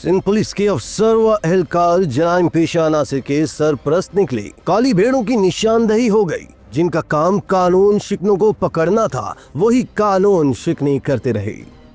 Sindh police के अफसर व एहलकार जराइम पेशा अनासर के सरपरस्त निकले। काली भेड़ों की निशानदेही हो गई। जिनका काम कानून शिकनों को पकड़ना था, वही कानून शिकनी करते रहे।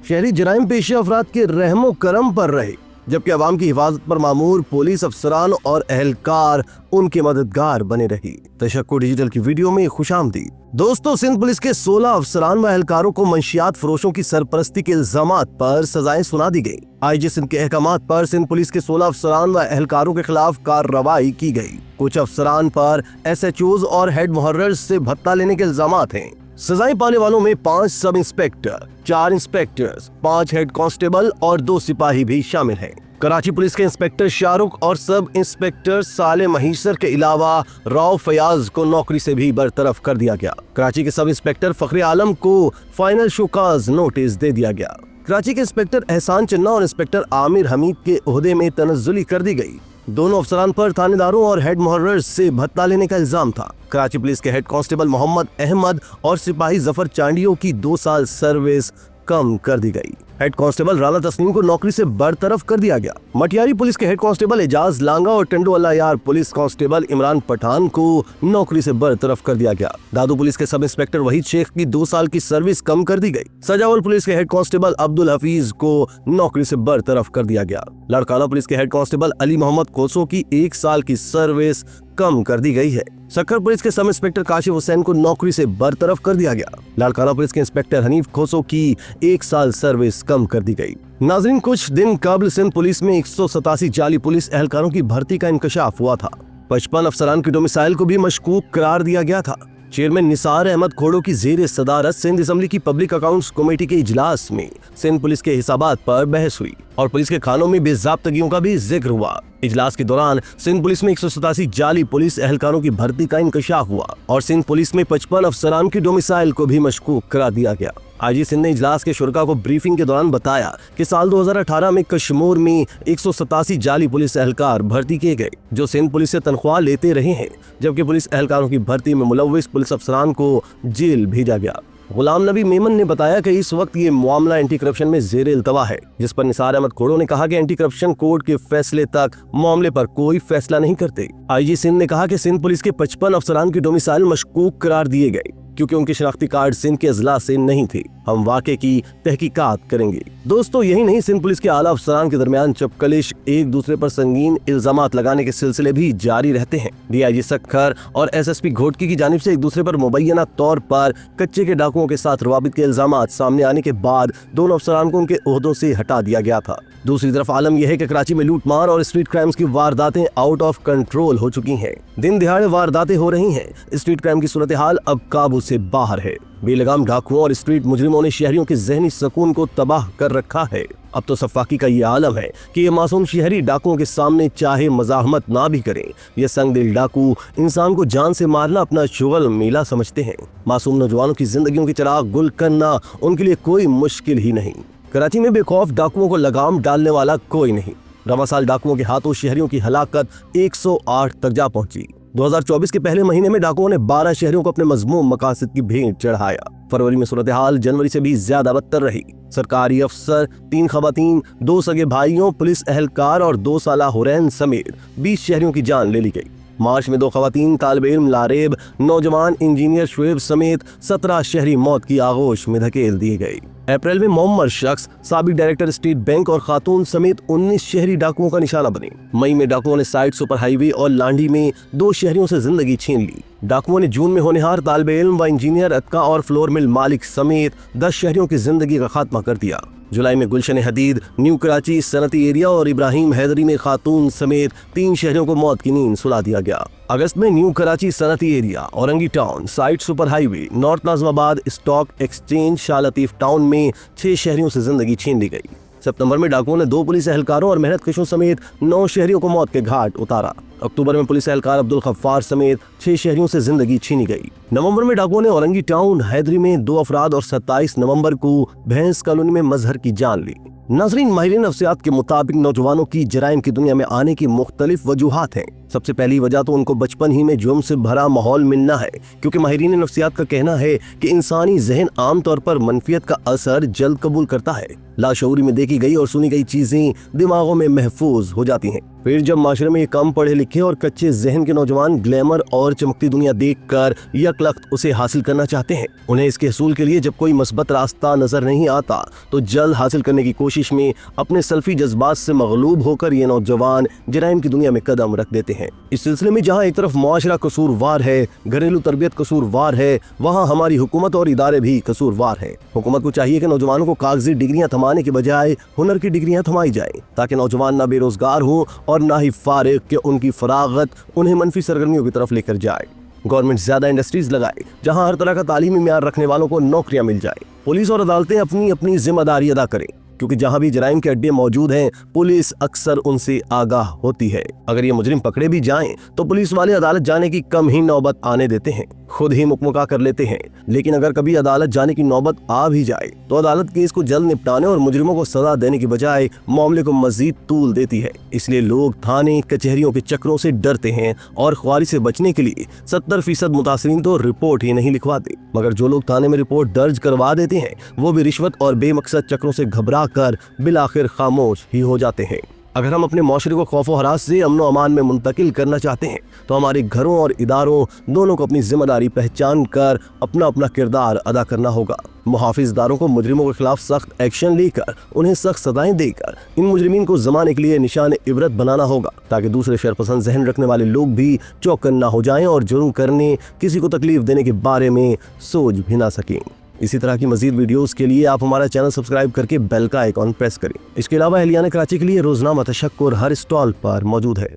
शहरी जराइम पेशा अफराद के रहमो करम पर रहे, जबकि अवाम की हिफाजत पर मामूर पुलिस अफसरान और एहलकार उनके मददगार बने रहे। तशक्कुर डिजिटल की वीडियो में खुशामदीद। दोस्तों, सिंध पुलिस के 16 अफसरान व एहलकारों को मंशियात फरोशों की सरपरस्ती के इल्जामात पर सजाएं सुना दी गई। आईजी सिंध के अहकामात पर सिंध पुलिस के 16 अफसरान व एहलकारों के खिलाफ कार्रवाई की गई। कुछ अफसरान पर SHOs और हेड मुहर्रर्स से भत्ता लेने के इल्जामात हैं। सजाएं पाने वालों में 5 sub inspector, 4 inspectors, 5 head constable और 2 सिपाही भी शामिल हैं। कराची पुलिस के इंस्पेक्टर शाहरुख और सब इंस्पेक्टर साले महीसर के अलावा राव फयाज को नौकरी से भी बरतरफ कर दिया गया। कराची के सब इंस्पेक्टर फखरे आलम को फाइनल शोकाज नोटिस दे दिया गया। कराची के इंस्पेक्टर एहसान चन्ना और इंस्पेक्टर आमिर हमीद के ओहदे में तनज़्ज़ुली कर दी गई। दोनों अफसरान पर थानेदारों और हेड मुहर्रर्स से भत्ता लेने का इल्जाम था। कराची पुलिस के हेड कांस्टेबल मोहम्मद अहमद और सिपाही जफर चांडियों की 2 साल सर्विस कम कर दी गई। हेड कांस्टेबल राना तस्नीम को नौकरी से बरतरफ कर दिया गया। मटियारी पुलिस के हेड कांस्टेबल एजाज लांगा और टंडो अल्लायार पुलिस कांस्टेबल इमरान पठान को नौकरी से बरतरफ कर दिया गया। दादू पुलिस के सब इंस्पेक्टर वहीद शेख की 2 साल की सर्विस कम कर दी गई। सजावल पुलिस के हेड कांस्टेबल अब्दुल हफीज को नौकरी से बरतरफ कर दिया गया। लाड़काना पुलिस के हेड कांस्टेबल अली मोहम्मद कोसो की 1 साल की सर्विस कम कर दी गई है। सक्कर पुलिस के सब इंस्पेक्टर काशिफ हुसैन को नौकरी से बरतरफ कर दिया गया। लाड़काना पुलिस के इंस्पेक्टर हनीफ खोसो की 1 साल सर्विस कम कर दी गई। नाज़रीन, कुछ दिन कबल सिंध पुलिस में 187 जाली पुलिस एहलकारों की भर्ती का इंकशाफ हुआ था। 55 अफसरान की डोमिसाइल को भी मशकूक करार दिया गया था। चेयरमैन निसार अहमद खोड़ो की ज़ेर सदारत सिंध असेंबली की पब्लिक अकाउंट्स कमेटी के इजलास में सिंध पुलिस के हिसाबात पर बहस हुई और पुलिस के खानों में बेज़ाब्तगियों का भी जिक्र हुआ। इजलास के दौरान सिंध पुलिस में 187 जाली पुलिस एहलकारों की भर्ती का इंकशाफ हुआ और सिंध पुलिस में 55 अफसरान की डोमिसाइल को भी मशकूक करार दिया गया। आईजी सिंध ने इजलास के शुरका को ब्रीफिंग के दौरान बताया कि साल 2018 में कश्मीर में 187 जाली पुलिस एहलकार भर्ती किए गए, जो सिंध पुलिस से तनख्वाह लेते रहे हैं, जबकि पुलिस एहलकारों की भर्ती में मुलव्विस पुलिस अफसरान को जेल भेजा गया। गुलाम नबी मेमन ने बताया कि इस वक्त ये मामला एंटी करप्शन में ज़ेर इल्तवा है, जिस पर निसार अहमद खोड़ो ने कहा कि एंटी करप्शन कोर्ट के फैसले तक मामले पर कोई फैसला नहीं करते। आईजी सिंध ने कहा कि सिंध पुलिस के 55 अफसरान की डोमिसाइल मशकूक करार दिए गए क्योंकि उनके शनाख्ती कार्ड सिंध के अजला से नहीं थे। हम वाक़े की तहकीकात करेंगे। दोस्तों, यही नहीं, सिंध पुलिस के आला अफसरान के दरमियान चपकलिश, एक दूसरे पर संगीन इल्जामात लगाने के सिलसिले भी जारी रहते हैं। DIG सक्खर और SSP घोटकी की जानिब से एक दूसरे पर मुबैना तौर पर कच्चे के डाकुओं के साथ रवाबित के इल्जामात सामने आने के बाद दोनों अफसरान को उनके ओहदों से हटा दिया गया था। दूसरी तरफ आलम यह है कि कराची में लूट मार और स्ट्रीट क्राइम्स की वारदातें आउट ऑफ कंट्रोल हो चुकी हैं। दिन दिहाड़े वारदातें हो रही हैं। स्ट्रीट क्राइम की सूरत हाल अब काबू से बाहर है। बेलगाम डाकुओं और स्ट्रीट मुजरिमों ने शहरियों के ज़हनी सुकून को तबाह कर रखा है। अब तो सफाकी का ये आलम है कि ये मासूम शहरी डाकुओं के सामने चाहे मज़ाहमत ना भी करें। ये संग दिल डाकू इंसान को जान से मारना अपना शुगल मेला समझते हैं। मासूम नौजवानों की जिंदगियों की चिराग गुल करना उनके लिए कोई मुश्किल ही नहीं। कराची में बेखौफ डाकुओं को लगाम डालने वाला कोई नहीं। रवा साल डाकुओं के हाथों शहरियों की हलाकत 108 तक जा पहुंची। 2024 के पहले महीने में डाकुओं ने 12 शहरियों को अपने मजमूम मकासद की भेंट चढ़ाया। फरवरी में सूरत हाल जनवरी से भी ज्यादा बदतर रही। सरकारी अफसर, 3 खवातीन, 2 सगे भाइयों, पुलिस एहलकार और 2 साला हुरैन समेत 20 शहरियों की जान ले ली गई। मार्च में 2 खवातीन, तालिब इल्म लारेब, नौजवान इंजीनियर शुएब समेत 17 शहरी मौत की आगोश में धकेल दिए गए। अप्रैल में मोहम्मद शख्स, साबिक डायरेक्टर स्टेट बैंक और खातून समेत 19 शहरी डाकुओं का निशाना बने। मई में डाकुओं ने साइड सुपर हाईवे और लांडी में 2 शहरियों से जिंदगी छीन ली। डाकुओं ने जून में होनहार तालिब इल्म व इंजीनियर अतका और फ्लोर मिल मालिक समेत 10 शहरियों की जिंदगी का खात्मा कर दिया। जुलाई में गुलशन हदीद, न्यू कराची सनती एरिया और इब्राहिम हैदरी में खातून समेत 3 शहरियों को मौत की नींद सुला दिया गया। अगस्त में न्यू कराची सनती area, Orangi town, site super highway, north Nazimabad stock exchange, Shah Latif town में 6 शहरियों से जिंदगी छीन ली गई। सितंबर में डाकुओं ने 2 पुलिस एहलकारों और मेहनत कशों समेत 9 शहरियों को मौत के घाट उतारा। अक्टूबर में पुलिस एहलकार अब्दुल गफ्फार समेत 6 शहरियों से जिंदगी छीनी गई। नवंबर में डाकुओं ने औरंगी टाउन, हैदरी में 2 अफराद और 27 नवंबर को भैंस कॉलोनी में मजहर की जान ली। नाज़रीन, माहिरीन नफ्सियात के मुताबिक नौजवानों की जराइम की दुनिया में आने की मुख्तलिफ वजूहात हैं। सबसे पहली वजह तो उनको बचपन ही में जुर्म से भरा माहौल मिलना है, क्योंकि माहिरीन नफ्सियात का कहना है कि इंसानी जहन आमतौर पर मनफियत का असर जल्द कबूल करता है। लाशऊरी में देखी गई और सुनी गई चीजें दिमागों में महफूज हो जाती हैं। फिर जब माशरे में कम पढ़े लिखे और कच्चे जहन के नौजवान ग्लैमर और चमकती दुनिया देखकर यकलख्त उसे हासिल करना चाहते हैं, उन्हें इसके हसूल के लिए जब कोई मस्बत रास्ता नजर नहीं आता तो जल्द हासिल करने की कोशिश में अपने सल्फी जज्बात से मगलूब होकर ये नौजवान जराइम की दुनिया में कदम रख देते हैं। इस सिलसिले में जहाँ एक तरफ मुआशरा कसूरवार है, घरेलू तरबियत कसूरवार है, वहाँ हमारी हुकूमत और इदारे भी कसूरवार है। हुकूमत को चाहिए कि नौजवानों को कागजी डिग्रियां थमाने के बजाय हुनर की डिग्रियां थमाई जाए, ताकि नौजवान ना बेरोजगार हो और ना ही फारिग कि उनकी फरागत उन्हें मनफी सरगर्मियों की तरफ लेकर जाए। गवर्नमेंट ज्यादा इंडस्ट्रीज लगाए जहां हर तरह का तालीमी म्यार रखने वालों को नौकरियां मिल जाए। पुलिस और अदालतें अपनी अपनी जिम्मेदारी अदा करें, क्योंकि जहां भी जराइम के अड्डे मौजूद हैं पुलिस अक्सर उनसे आगाह होती है। अगर ये मुजरिम पकड़े भी जाएं तो पुलिस वाले अदालत जाने की कम ही नौबत आने देते हैं, खुद ही मुकमुका कर लेते हैं। लेकिन अगर कभी अदालत जाने की नौबत आ भी जाए तो अदालत केस को जल्द निपटाने और मुजरिमों को सजा देने की बजाय मामले को मजीद तूल देती है। इसलिए लोग थाने कचहरियों के चक्रों से डरते हैं और ख्वारी से बचने के लिए 70% मुतासरीन तो रिपोर्ट ही नहीं लिखवाते। मगर जो लोग थाने में रिपोर्ट दर्ज करवा देते हैं वो भी रिश्वत और बेमकसद चक्रों से घबरा कर बिलाखिर खामोश ही हो जाते हैं। अगर हम अपने माशरे को खौफ व हरास से अमन अमान में मुंतकिल करना चाहते हैं तो हमारे घरों और इदारों दोनों को अपनी जिम्मेदारी पहचान कर अपना अपना किरदार अदा करना होगा। मुहाफिजदारों को मुजरिमों के खिलाफ सख्त एक्शन लेकर उन्हें सख्त सजाएं देकर इन मुजरिमीन को जमाने के लिए निशान इबरत बनाना होगा, ताकि दूसरे शरपसंद जहन रखने वाले लोग भी चौकन्ना हो जाएं और जुर्म करने, किसी को तकलीफ देने के बारे में सोच भी ना सकें। इसी तरह की मजीद वीडियोस के लिए आप हमारा चैनल सब्सक्राइब करके बेल का आइकॉन प्रेस करें। इसके अलावा अहलियान कराची के लिए रोजनामा तशक्कुर हर स्टॉल पर मौजूद है।